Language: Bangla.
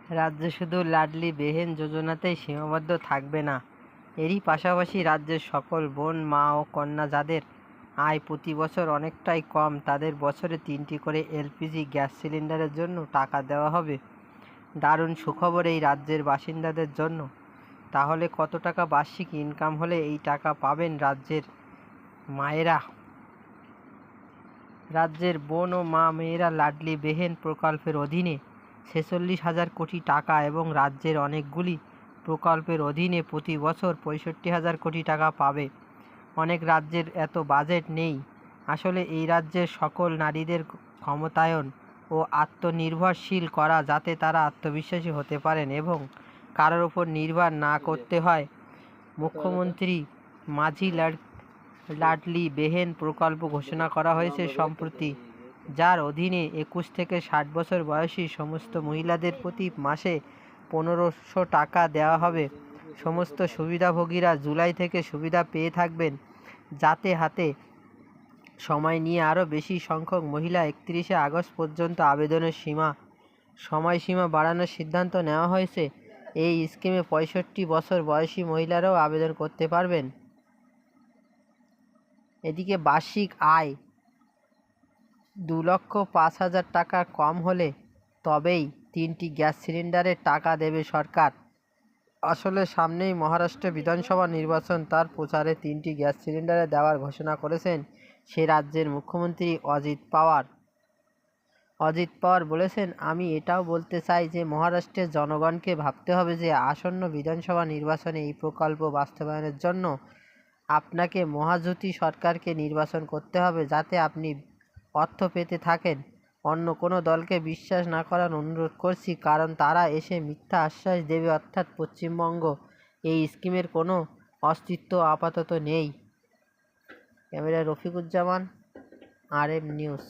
রাজ্য শুধু লাডলি বেহেন যোজনাতেই সীমাবদ্ধ থাকবে না, এরই পাশাপাশি রাজ্যের সকল বোন, মা ও কন্যা যাদের আয় প্রতি বছর অনেকটাই কম, তাদের বছরে 3টি করে এলপিজি গ্যাস সিলিন্ডারের জন্য টাকা দেওয়া হবে। দারুণ সুখবর এই রাজ্যের বাসিন্দাদের জন্য। তাহলে কত টাকা বার্ষিক ইনকাম হলে এই টাকা পাবেন রাজ্যের মায়েরা? রাজ্যের বোন ও মা মেয়েরা লাডলি বেহেন প্রকল্পের অধীনে 46,000 কোটি টাকা এবং রাজ্যের অনেকগুলি প্রকল্পের অধীনে প্রতি বছর 65,000 কোটি টাকা পাবে। অনেক রাজ্যের এত বাজেট নেই। আসলে এই রাজ্যের সকল নারীদের ক্ষমতায়ন ও আত্মনির্ভরশীল করা, যাতে তারা আত্মবিশ্বাসী হতে পারেন এবং কারোর উপর নির্ভর না করতে হয়। মুখ্যমন্ত্রী মাঝি লাডলি বেহেন প্রকল্প ঘোষণা করা হয়েছে সম্প্রতি, যার অধীনে 21 থেকে 60 বছর বয়সী সমস্ত মহিলাদের প্রতি মাসে 1500 টাকা দেওয়া হবে। সমস্ত সুবিধাভোগীরা জুলাই থেকে সুবিধা পেয়ে থাকবেন। যাতে হাতে সময় নিয়ে আরও বেশি সংখ্যক মহিলা 31শে আগস্ট পর্যন্ত আবেদনের সময়সীমা বাড়ানোর সিদ্ধান্ত নেওয়া হয়েছে। এই স্কিমে 65 বছর বয়সী মহিলারাও আবেদন করতে পারবেন। এদিকে বার্ষিক আয় 2,05,000 টাকা কম হলে তবেই 3টি গ্যাস সিলিন্ডারের টাকা দেবে সরকার। আসলে সামনেই মহারাষ্ট্র বিধানসভা নির্বাচন, তার প্রচারে 3টি গ্যাস সিলিন্ডারে দেওয়ার ঘোষণা করেছেন সে রাজ্যের মুখ্যমন্ত্রী অজিত পাওয়ার বলেছেন, আমি এটাও বলতে চাই যে মহারাষ্ট্রের জনগণকে ভাবতে হবে যে আসন্ন বিধানসভা নির্বাচনে এই প্রকল্প বাস্তবায়নের জন্য আপনাকে মহাজোটী সরকারকে নির্বাচন করতে হবে, যাতে আপনি অর্থ পেতে থাকেন। অন্য কোনো দলকে বিশ্বাস না করার অনুরোধ করছি, কারণ তারা এসে মিথ্যা আশ্বাস দেবে, অর্থাৎ পশ্চিমবঙ্গ এই স্কিমের কোনো অস্তিত্ব আপাতত নেই। ক্যামেরায় রফিকুজ্জামান, RM নিউজ।